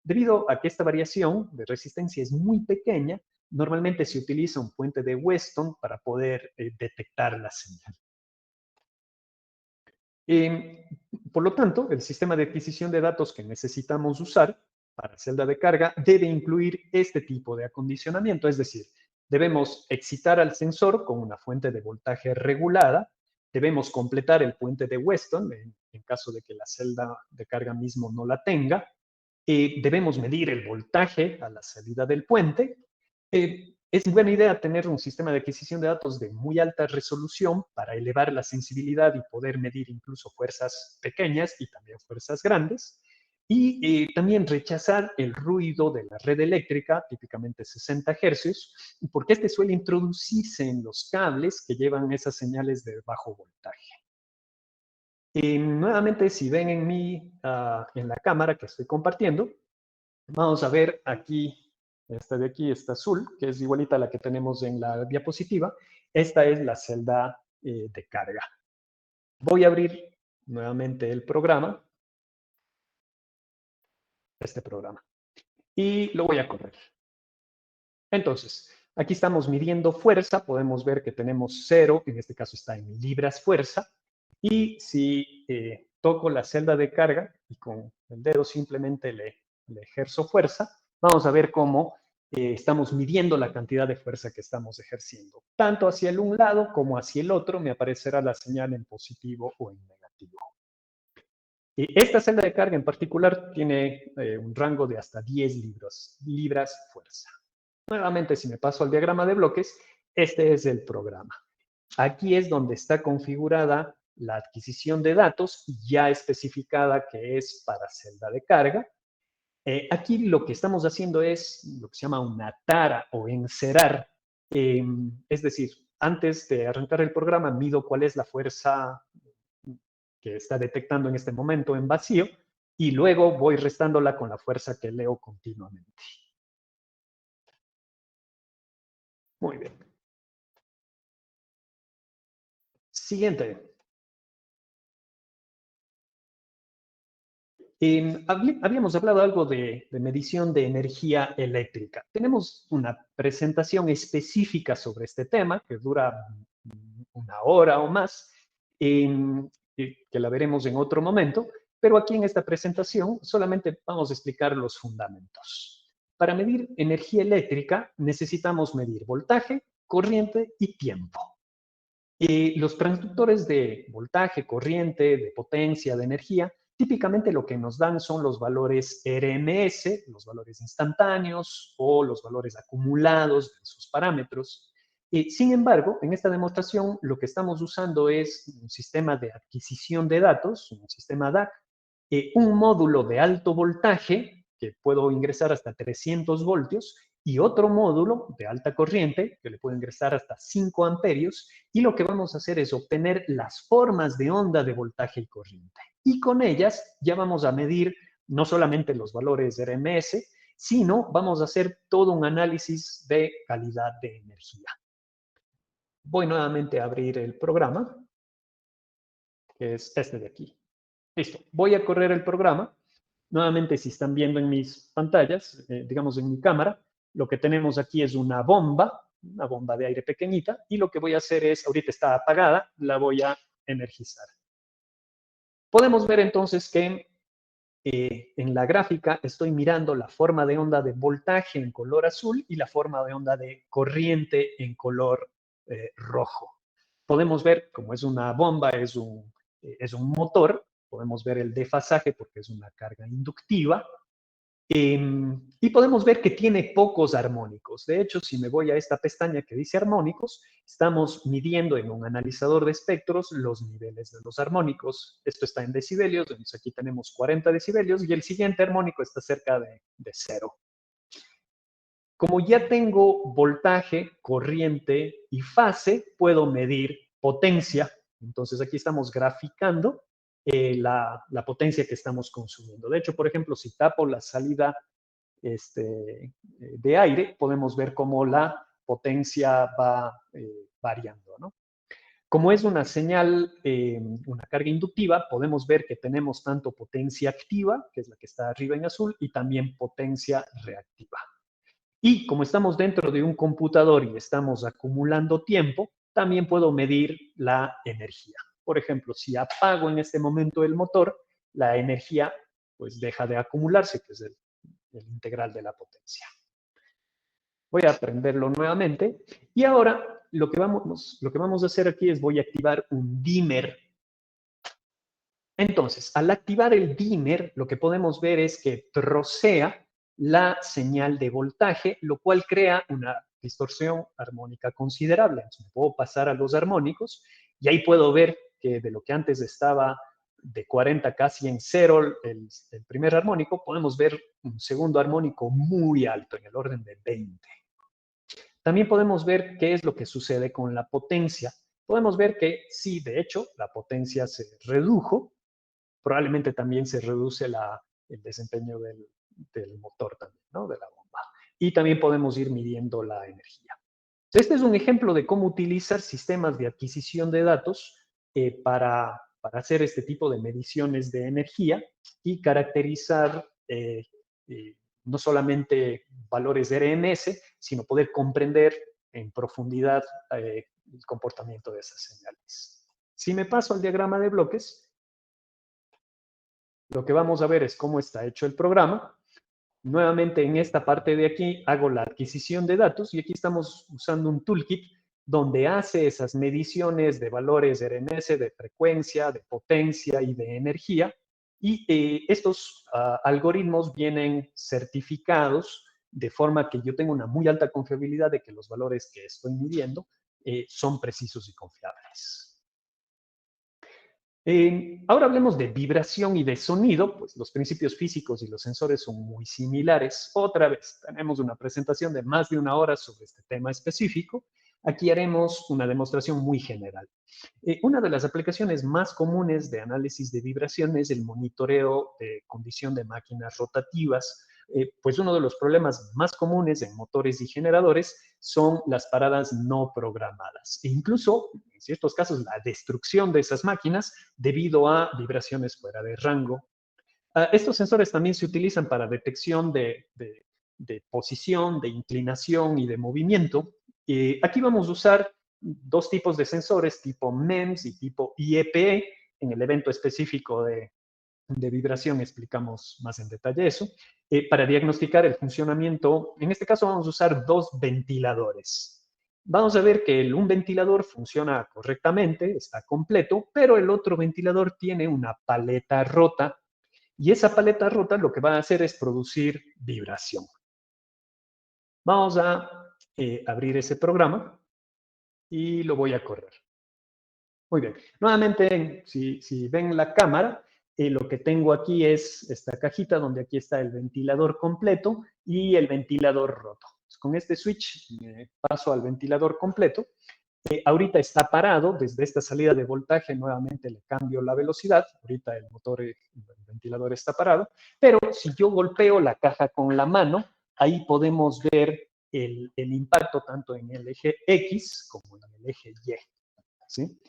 Debido a que esta variación de resistencia es muy pequeña, Normalmente se utiliza un puente de Weston para poder detectar la señal. Eh, por lo tanto, el sistema de adquisición de datos que necesitamos usar para celda de carga debe incluir este tipo de acondicionamiento, es decir, debemos excitar al sensor con una fuente de voltaje regulada, debemos completar el puente de Weston en caso de que la celda de carga mismo no la tenga, debemos medir el voltaje a la salida del puente. Es buena idea tener un sistema de adquisición de datos de muy alta resolución para elevar la sensibilidad y poder medir incluso fuerzas pequeñas y también fuerzas grandes. Y también rechazar el ruido de la red eléctrica, típicamente 60 hercios, porque este suele introducirse en los cables que llevan esas señales de bajo voltaje. Nuevamente, si ven en la cámara que estoy compartiendo, vamos a ver aquí, esta de aquí, esta azul, que es igualita a la que tenemos en la diapositiva. Esta es la celda de carga. Voy a abrir nuevamente el programa, este programa, y lo voy a correr. Entonces, aquí estamos midiendo fuerza, podemos ver que tenemos 0, en este caso está en libras fuerza, y si toco la celda de carga y con el dedo simplemente le ejerzo fuerza, vamos a ver cómo estamos midiendo la cantidad de fuerza que estamos ejerciendo. Tanto hacia el un lado como hacia el otro me aparecerá la señal en positivo o en negativo. Esta celda de carga en particular tiene un rango de hasta 10 libras fuerza. Nuevamente, si me paso al diagrama de bloques, este es el programa. Aquí es donde está configurada la adquisición de datos ya especificada que es para celda de carga. Aquí lo que estamos haciendo es lo que se llama una tara o encerar. Es decir, antes de arrancar el programa, mido cuál es la fuerza que está detectando en este momento en vacío y luego voy restándola con la fuerza que leo continuamente. Muy bien. Siguiente. Habíamos hablado algo de medición de energía eléctrica. Tenemos una presentación específica sobre este tema que dura una hora o más, que la veremos en otro momento, pero aquí en esta presentación solamente vamos a explicar los fundamentos. Para medir energía eléctrica necesitamos medir voltaje, corriente y tiempo. Los transductores de voltaje, corriente, de potencia, de energía, típicamente lo que nos dan son los valores RMS, los valores instantáneos o los valores acumulados de sus parámetros. Sin embargo, en esta demostración lo que estamos usando es un sistema de adquisición de datos, un sistema DAC, un módulo de alto voltaje, que puedo ingresar hasta 300 voltios, y otro módulo de alta corriente, que le puedo ingresar hasta 5 amperios, y lo que vamos a hacer es obtener las formas de onda de voltaje y corriente. Y con ellas ya vamos a medir no solamente los valores de RMS, sino vamos a hacer todo un análisis de calidad de energía. Voy nuevamente a abrir el programa, que es este de aquí. Listo, voy a correr el programa. Nuevamente, si están viendo en mis pantallas, digamos en mi cámara, lo que tenemos aquí es una bomba de aire pequeñita, y lo que voy a hacer es, ahorita está apagada, la voy a energizar. Podemos ver entonces que en la gráfica estoy mirando la forma de onda de voltaje en color azul y la forma de onda de corriente en color rojo. Podemos ver, como es una bomba, es un motor, podemos ver el desfasaje porque es una carga inductiva, y podemos ver que tiene pocos armónicos. De hecho, si me voy a esta pestaña que dice armónicos, estamos midiendo en un analizador de espectros los niveles de los armónicos. Esto está en decibelios, entonces aquí tenemos 40 decibelios y el siguiente armónico está cerca de 0. Como ya tengo voltaje, corriente y fase, puedo medir potencia. Entonces aquí estamos graficando la potencia que estamos consumiendo. De hecho, por ejemplo, si tapo la salida de aire, podemos ver cómo la potencia va variando, ¿no? Como es una señal, una carga inductiva, podemos ver que tenemos tanto potencia activa, que es la que está arriba en azul, y también potencia reactiva. Y como estamos dentro de un computador y estamos acumulando tiempo, también puedo medir la energía. Por ejemplo, si apago en este momento el motor, la energía pues deja de acumularse, que es el integral de la potencia. Voy a prenderlo nuevamente y ahora lo que vamos a hacer aquí es voy a activar un dimmer. Entonces, al activar el dimmer, lo que podemos ver es que trocea la señal de voltaje, lo cual crea una distorsión armónica considerable. Entonces, me puedo pasar a los armónicos y ahí puedo ver que de lo que antes estaba de 40 casi en cero el primer armónico, podemos ver un segundo armónico muy alto, en el orden de 20. También podemos ver qué es lo que sucede con la potencia. Podemos ver que sí, de hecho, la potencia se redujo, probablemente también se reduce el desempeño del motor también, ¿no? De la bomba. Y también podemos ir midiendo la energía. Este es un ejemplo de cómo utilizar sistemas de adquisición de datos para hacer este tipo de mediciones de energía y caracterizar no solamente valores de RMS, sino poder comprender en profundidad el comportamiento de esas señales. Si me paso al diagrama de bloques, lo que vamos a ver es cómo está hecho el programa. Nuevamente en esta parte de aquí hago la adquisición de datos y aquí estamos usando un toolkit donde hace esas mediciones de valores de RMS, de frecuencia, de potencia y de energía. Y estos algoritmos vienen certificados de forma que yo tengo una muy alta confiabilidad de que los valores que estoy midiendo son precisos y confiables. Ahora hablemos de vibración y de sonido, pues los principios físicos y los sensores son muy similares. Otra vez, tenemos una presentación de más de una hora sobre este tema específico. Aquí haremos una demostración muy general. Una de las aplicaciones más comunes de análisis de vibración es el monitoreo de condición de máquinas rotativas, pues uno de los problemas más comunes en motores y generadores son las paradas no programadas e incluso, en ciertos casos, la destrucción de esas máquinas debido a vibraciones fuera de rango. Estos sensores también se utilizan para detección de posición, de inclinación y de movimiento. Aquí vamos a usar dos tipos de sensores, tipo MEMS y tipo IEPE. En el evento específico de vibración explicamos más en detalle eso. Para diagnosticar el funcionamiento, en este caso vamos a usar dos ventiladores. Vamos a ver que un ventilador funciona correctamente, está completo, pero el otro ventilador tiene una paleta rota y esa paleta rota lo que va a hacer es producir vibración. Vamos a abrir ese programa y lo voy a correr. Muy bien. Nuevamente, si ven la cámara, lo que tengo aquí es esta cajita donde aquí está el ventilador completo y el ventilador roto. Con este switch paso al ventilador completo. Ahorita está parado, desde esta salida de voltaje nuevamente le cambio la velocidad, ahorita el motor, el ventilador está parado, pero si yo golpeo la caja con la mano, ahí podemos ver el impacto tanto en el eje X como en el eje Y, ¿sí?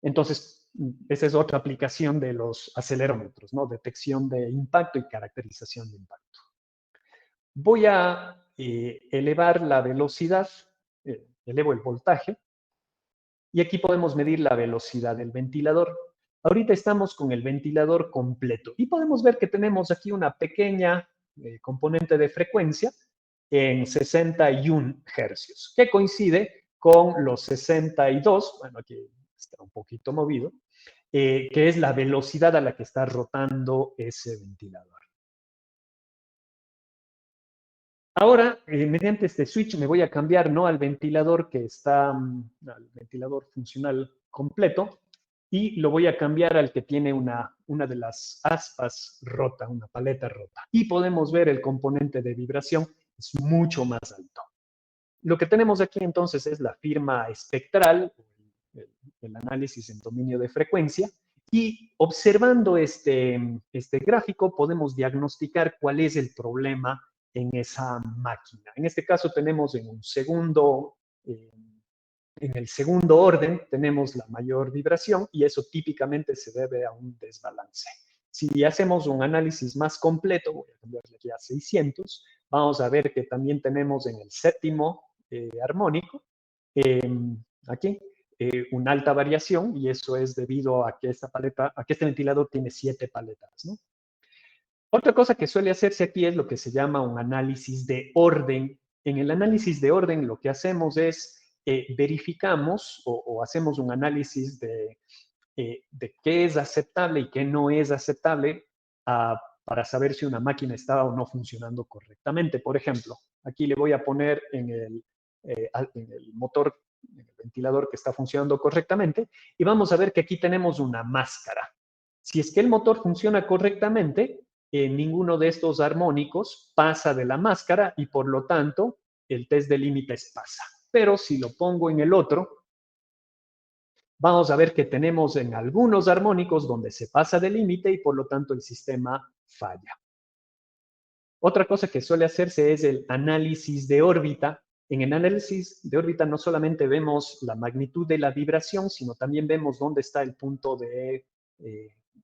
Entonces, esa es otra aplicación de los acelerómetros, ¿no? Detección de impacto y caracterización de impacto. Voy a elevar la velocidad, elevo el voltaje, y aquí podemos medir la velocidad del ventilador. Ahorita estamos con el ventilador completo y podemos ver que tenemos aquí una pequeña componente de frecuencia en 61 hercios, que coincide con los 62, bueno, aquí está un poquito movido, que es la velocidad a la que está rotando ese ventilador. Ahora, mediante este switch me voy a cambiar no al ventilador que está, al ventilador funcional completo, y lo voy a cambiar al que tiene una de las aspas rota, una paleta rota. Y podemos ver el componente de vibración es mucho más alto. Lo que tenemos aquí entonces es la firma espectral, el análisis en dominio de frecuencia, y observando este gráfico podemos diagnosticar cuál es el problema en esa máquina. En este caso tenemos en el segundo orden tenemos la mayor vibración y eso típicamente se debe a un desbalance. Si hacemos un análisis más completo, voy a cambiarle aquí a 600, vamos a ver que también tenemos en el séptimo armónico, aquí, una alta variación, y eso es debido a que esta paleta, a que este ventilador tiene 7 paletas, ¿no? Otra cosa que suele hacerse aquí es lo que se llama un análisis de orden. En el análisis de orden lo que hacemos es verificamos o hacemos un análisis de qué es aceptable y qué no es aceptable para saber si una máquina está o no funcionando correctamente. Por ejemplo, aquí le voy a poner en el motor, en el ventilador que está funcionando correctamente, y vamos a ver que aquí tenemos una máscara. Si es que el motor funciona correctamente, ninguno de estos armónicos pasa de la máscara y por lo tanto el test de límites pasa. Pero si lo pongo en el otro, vamos a ver que tenemos en algunos armónicos donde se pasa del límite y por lo tanto el sistema falla. Otra cosa que suele hacerse es el análisis de órbita. En el análisis de órbita no solamente vemos la magnitud de la vibración, sino también vemos dónde está el punto de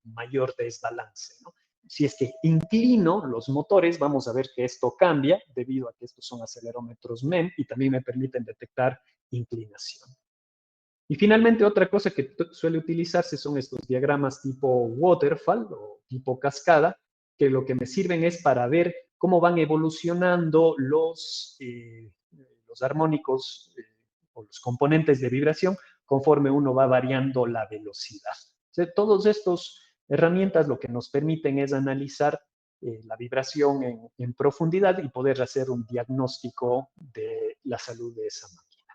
mayor desbalance, ¿no? Si es que inclino los motores, vamos a ver que esto cambia debido a que estos son acelerómetros MEM y también me permiten detectar inclinación. Y finalmente, otra cosa que suele utilizarse son estos diagramas tipo waterfall o tipo cascada, que lo que me sirven es para ver cómo van evolucionando los armónicos o los componentes de vibración conforme uno va variando la velocidad. O sea, todas estas herramientas lo que nos permiten es analizar la vibración en profundidad y poder hacer un diagnóstico de la salud de esa máquina.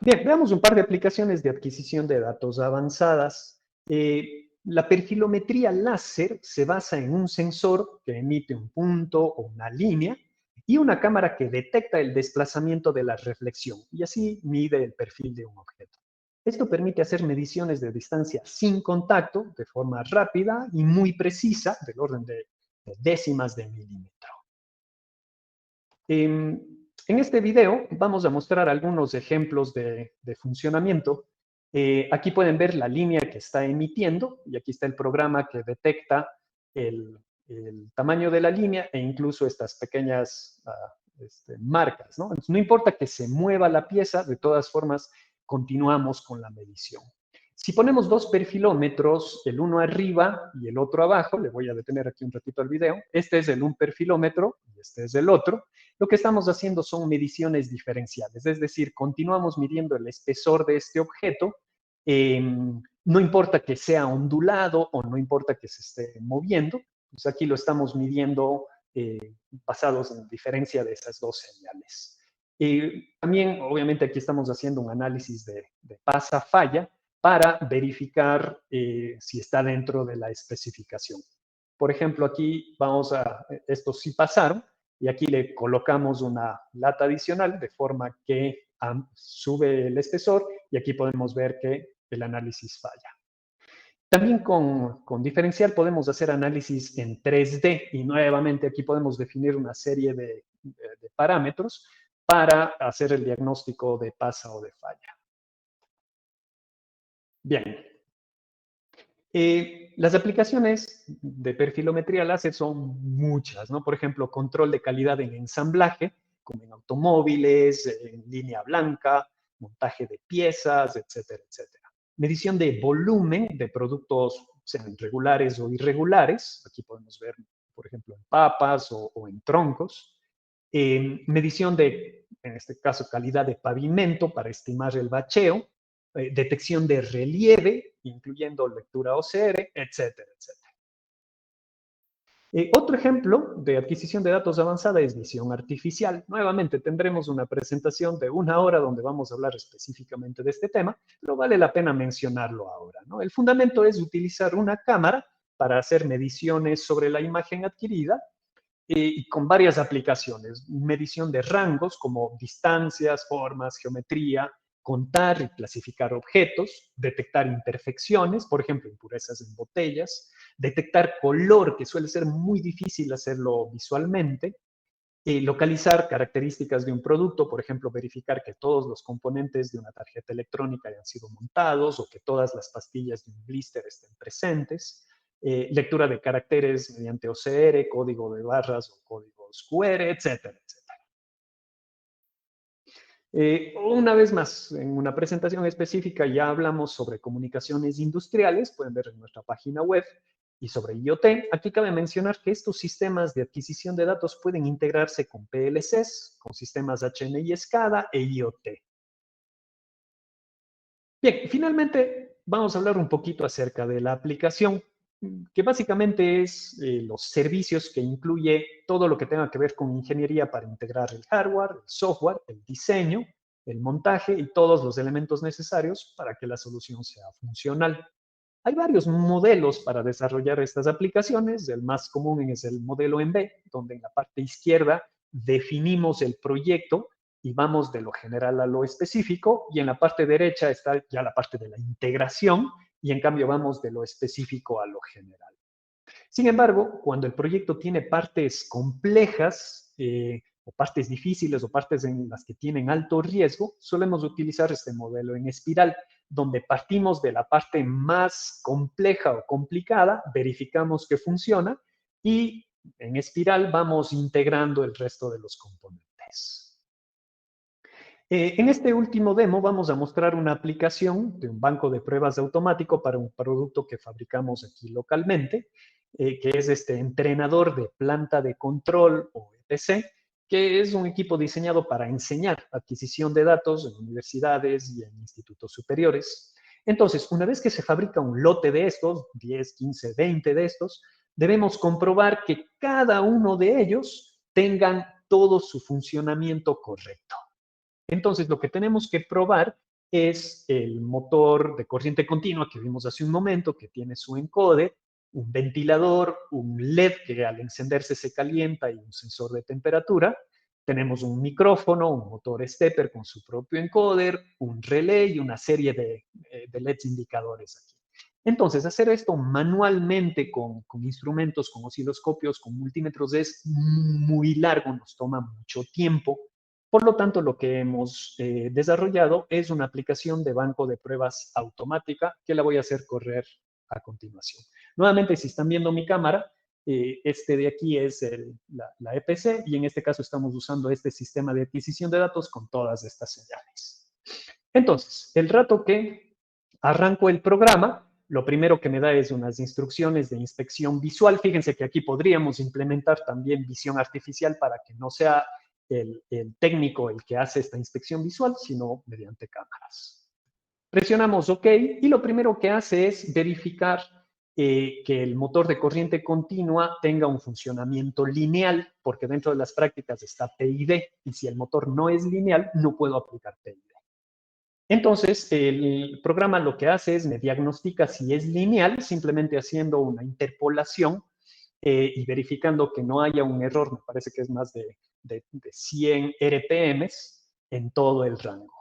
Bien, veamos un par de aplicaciones de adquisición de datos avanzadas. La perfilometría láser se basa en un sensor que emite un punto o una línea y una cámara que detecta el desplazamiento de la reflexión y así mide el perfil de un objeto. Esto permite hacer mediciones de distancia sin contacto de forma rápida y muy precisa, del orden de décimas de milímetro. En este video vamos a mostrar algunos ejemplos de funcionamiento. Aquí pueden ver la línea que está emitiendo y aquí está el programa que detecta el tamaño de la línea e incluso estas pequeñas marcas, ¿no? Entonces, no importa que se mueva la pieza, de todas formas continuamos con la medición. Si ponemos dos perfilómetros, el uno arriba y el otro abajo, le voy a detener aquí un ratito el video, este es el un perfilómetro y este es el otro, lo que estamos haciendo son mediciones diferenciales, es decir, continuamos midiendo el espesor de este objeto, no importa que sea ondulado o no importa que se esté moviendo, pues aquí lo estamos midiendo basados en diferencia de esas dos señales. También, obviamente, aquí estamos haciendo un análisis de pasa-falla para verificar si está dentro de la especificación. Por ejemplo, aquí estos sí pasaron, y aquí le colocamos una lata adicional de forma que sube el espesor y aquí podemos ver que el análisis falla. También con diferencial podemos hacer análisis en 3D y nuevamente aquí podemos definir una serie de parámetros para hacer el diagnóstico de pasa o de falla. Bien. Las aplicaciones de perfilometría láser son muchas, ¿no? Por ejemplo, control de calidad en ensamblaje, como en automóviles, en línea blanca, montaje de piezas, etcétera, etcétera. Medición de volumen de productos, sean regulares o irregulares. Aquí podemos ver, por ejemplo, en papas o en troncos. Medición de, en este caso, calidad de pavimento para estimar el bacheo. Detección de relieve, incluyendo lectura OCR, etcétera, etcétera. Otro ejemplo de adquisición de datos avanzada es visión artificial. Nuevamente tendremos una presentación de 1 hora donde vamos a hablar específicamente de este tema, pero vale la pena mencionarlo ahora, ¿no? El fundamento es utilizar una cámara para hacer mediciones sobre la imagen adquirida y con varias aplicaciones. Medición de rangos como distancias, formas, geometría, contar y clasificar objetos, detectar imperfecciones, por ejemplo, impurezas en botellas, detectar color, que suele ser muy difícil hacerlo visualmente, localizar características de un producto, por ejemplo, verificar que todos los componentes de una tarjeta electrónica hayan sido montados o que todas las pastillas de un blister estén presentes, lectura de caracteres mediante OCR, código de barras o códigos QR, etcétera, etcétera. Una vez más, en una presentación específica ya hablamos sobre comunicaciones industriales, pueden ver en nuestra página web, y sobre IoT. Aquí cabe mencionar que estos sistemas de adquisición de datos pueden integrarse con PLCs, con sistemas HMI SCADA e IoT. Bien, finalmente vamos a hablar un poquito acerca de la aplicación, que básicamente es los servicios que incluye todo lo que tenga que ver con ingeniería para integrar el hardware, el software, el diseño, el montaje y todos los elementos necesarios para que la solución sea funcional. Hay varios modelos para desarrollar estas aplicaciones. El más común es el modelo en B, donde en la parte izquierda definimos el proyecto y vamos de lo general a lo específico, y en la parte derecha está ya la parte de la integración, y en cambio vamos de lo específico a lo general. Sin embargo, cuando el proyecto tiene partes complejas, o partes difíciles o partes en las que tienen alto riesgo, solemos utilizar este modelo en espiral, donde partimos de la parte más compleja o complicada, verificamos que funciona y en espiral vamos integrando el resto de los componentes. En este último demo vamos a mostrar una aplicación de un banco de pruebas automático para un producto que fabricamos aquí localmente, que es este entrenador de planta de control o EPC, que es un equipo diseñado para enseñar adquisición de datos en universidades y en institutos superiores. Entonces, una vez que se fabrica un lote de estos, 10, 15, 20 de estos, debemos comprobar que cada uno de ellos tengan todo su funcionamiento correcto. Entonces, lo que tenemos que probar es el motor de corriente continua que vimos hace un momento, que tiene su encoder, un ventilador, un LED que al encenderse se calienta y un sensor de temperatura. Tenemos un micrófono, un motor stepper con su propio encoder, un relé y una serie de LEDs indicadores aquí. Entonces, hacer esto manualmente con instrumentos, con osciloscopios, con multímetros es muy largo, nos toma mucho tiempo. Por lo tanto, lo que hemos desarrollado es una aplicación de banco de pruebas automática que la voy a hacer correr a continuación. Nuevamente, si están viendo mi cámara, este de aquí es la EPC y en este caso estamos usando este sistema de adquisición de datos con todas estas señales. Entonces, el rato que arranco el programa, lo primero que me da es unas instrucciones de inspección visual. Fíjense que aquí podríamos implementar también visión artificial para que no sea el técnico el que hace esta inspección visual, sino mediante cámaras. Presionamos OK y lo primero que hace es verificar que el motor de corriente continua tenga un funcionamiento lineal, porque dentro de las prácticas está PID, y si el motor no es lineal, no puedo aplicar PID. Entonces, el programa lo que hace es me diagnostica si es lineal, simplemente haciendo una interpolación y verificando que no haya un error, me parece que es más de 100 RPMs en todo el rango.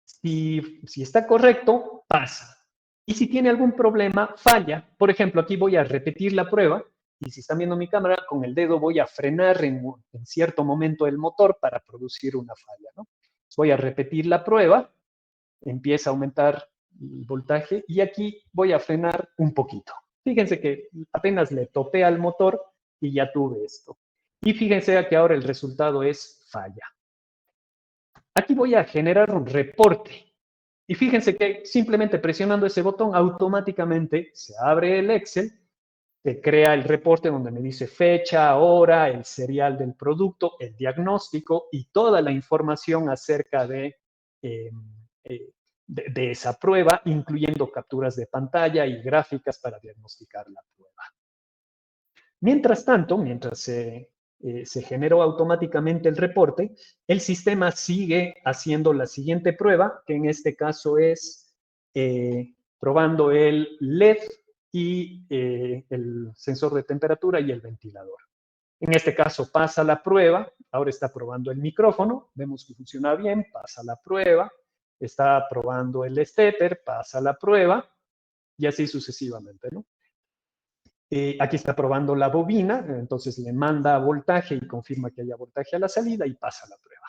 Si está correcto, pasa. Y si tiene algún problema, falla. Por ejemplo, aquí voy a repetir la prueba y si están viendo mi cámara, con el dedo voy a frenar en cierto momento el motor para producir una falla, ¿no? Voy a repetir la prueba, empieza a aumentar el voltaje y aquí voy a frenar un poquito. Fíjense que apenas le topé al motor y ya tuve esto. Y fíjense que ahora el resultado es falla. Aquí voy a generar un reporte. Y fíjense que simplemente presionando ese botón automáticamente se abre el Excel, se crea el reporte donde me dice fecha, hora, el serial del producto, el diagnóstico y toda la información acerca de esa prueba, incluyendo capturas de pantalla y gráficas para diagnosticar la prueba. Mientras tanto, mientras se generó automáticamente el reporte, el sistema sigue haciendo la siguiente prueba, que en este caso es probando el LED y el sensor de temperatura y el ventilador. En este caso pasa la prueba, ahora está probando el micrófono, vemos que funciona bien, pasa la prueba, está probando el stepper, pasa la prueba, y así sucesivamente, ¿no? Aquí está probando la bobina, entonces le manda voltaje y confirma que haya voltaje a la salida y pasa la prueba.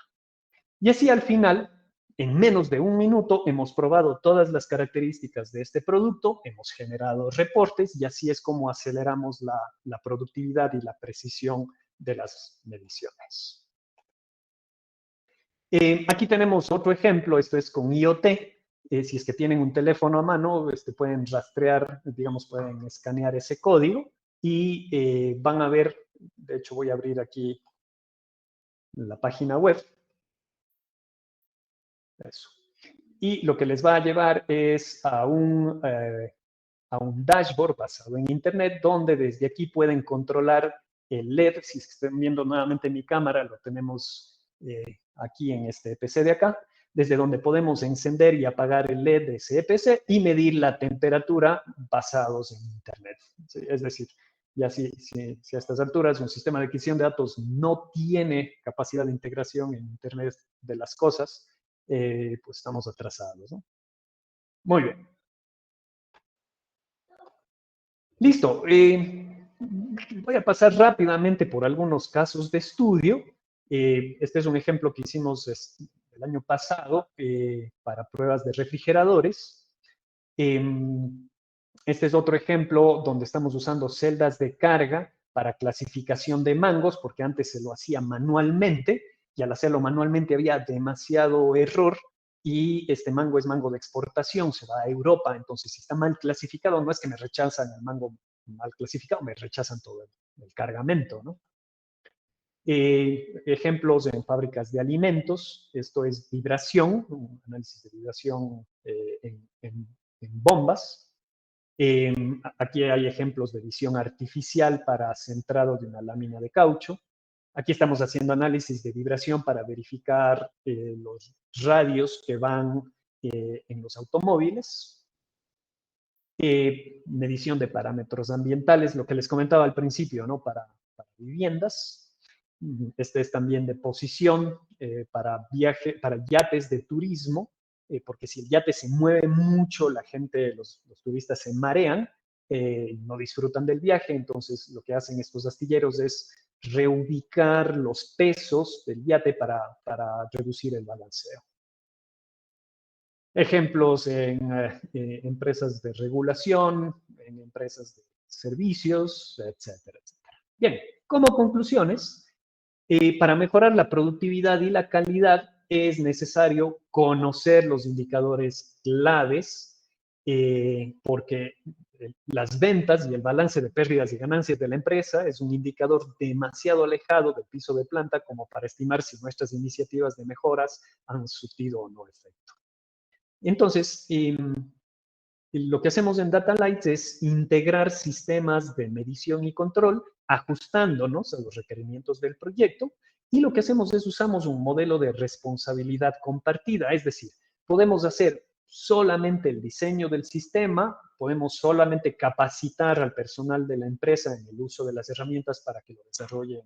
Y así al final, en menos de un minuto, hemos probado todas las características de este producto, hemos generado reportes y así es como aceleramos la productividad y la precisión de las mediciones. Aquí tenemos otro ejemplo, esto es con IoT. Si es que tienen un teléfono a mano, pueden rastrear, digamos, pueden escanear ese código y van a ver, de hecho voy a abrir aquí la página web. Eso. Y lo que les va a llevar es a un dashboard basado en Internet, donde desde aquí pueden controlar el LED. Si están viendo nuevamente mi cámara, lo tenemos aquí en este PC de acá, desde donde podemos encender y apagar el LED de ese PC y medir la temperatura basados en Internet. ¿Sí? Es decir, ya si a estas alturas un sistema de adquisición de datos no tiene capacidad de integración en Internet de las cosas, pues estamos atrasados, ¿no? Muy bien. Listo. Voy a pasar rápidamente por algunos casos de estudio. Este es un ejemplo que hicimos el año pasado para pruebas de refrigeradores. Este es otro ejemplo donde estamos usando celdas de carga para clasificación de mangos, porque antes se lo hacía manualmente y al hacerlo manualmente había demasiado error y este mango es mango de exportación, se va a Europa, entonces si está mal clasificado, no es que me rechazan el mango mal clasificado, me rechazan todo el cargamento, ¿no? Ejemplos en fábricas de alimentos, esto es vibración, un análisis de vibración en bombas. Aquí hay ejemplos de visión artificial para centrado de una lámina de caucho. Aquí estamos haciendo análisis de vibración para verificar los radios que van en los automóviles. Medición de parámetros ambientales, lo que les comentaba al principio, ¿no? Para viviendas. Este es también de posición para yates de turismo, porque si el yate se mueve mucho, la gente, los turistas se marean, no disfrutan del viaje, entonces lo que hacen estos astilleros es reubicar los pesos del yate para reducir el balanceo. Ejemplos en empresas de regulación, en empresas de servicios, etcétera, etcétera. Bien, como conclusiones, para mejorar la productividad y la calidad es necesario conocer los indicadores claves porque las ventas y el balance de pérdidas y ganancias de la empresa es un indicador demasiado alejado del piso de planta como para estimar si nuestras iniciativas de mejoras han surtido o no efecto. Entonces, lo que hacemos en Data Lights es integrar sistemas de medición y control ajustándonos a los requerimientos del proyecto y lo que hacemos es usamos un modelo de responsabilidad compartida, es decir, podemos hacer solamente el diseño del sistema, podemos solamente capacitar al personal de la empresa en el uso de las herramientas para que lo desarrollen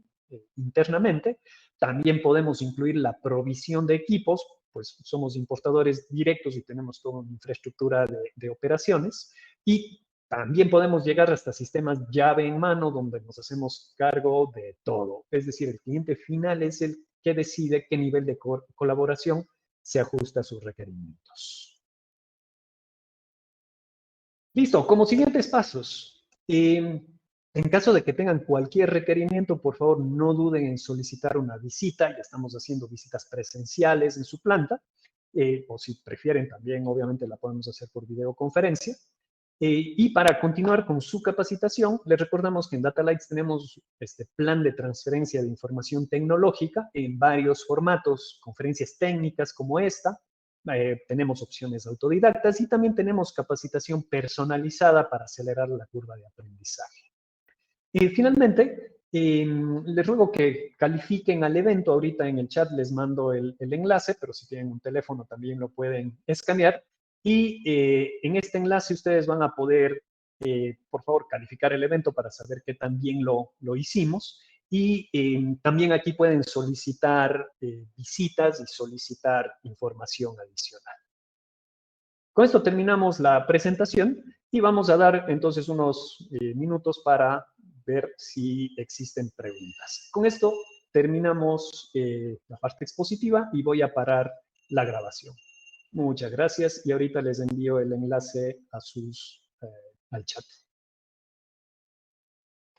internamente, también podemos incluir la provisión de equipos, pues somos importadores directos y tenemos toda una infraestructura de operaciones. Y también podemos llegar hasta sistemas llave en mano donde nos hacemos cargo de todo. Es decir, el cliente final es el que decide qué nivel de colaboración se ajusta a sus requerimientos. Listo, como siguientes pasos. En caso de que tengan cualquier requerimiento, por favor, no duden en solicitar una visita. Ya estamos haciendo visitas presenciales en su planta. O si prefieren, también obviamente la podemos hacer por videoconferencia. Y para continuar con su capacitación, les recordamos que en Data Lights tenemos este plan de transferencia de información tecnológica en varios formatos, conferencias técnicas como esta, tenemos opciones autodidactas y también tenemos capacitación personalizada para acelerar la curva de aprendizaje. Y finalmente, les ruego que califiquen al evento. Ahorita en el chat les mando el enlace, pero si tienen un teléfono también lo pueden escanear. Y en este enlace ustedes van a poder, por favor, calificar el evento para saber que también lo hicimos. Y también aquí pueden solicitar visitas y solicitar información adicional. Con esto terminamos la presentación Y vamos a dar entonces unos minutos para ver si existen preguntas. Con esto terminamos la parte expositiva y voy a parar la grabación. Muchas gracias y ahorita les envío el enlace a al chat.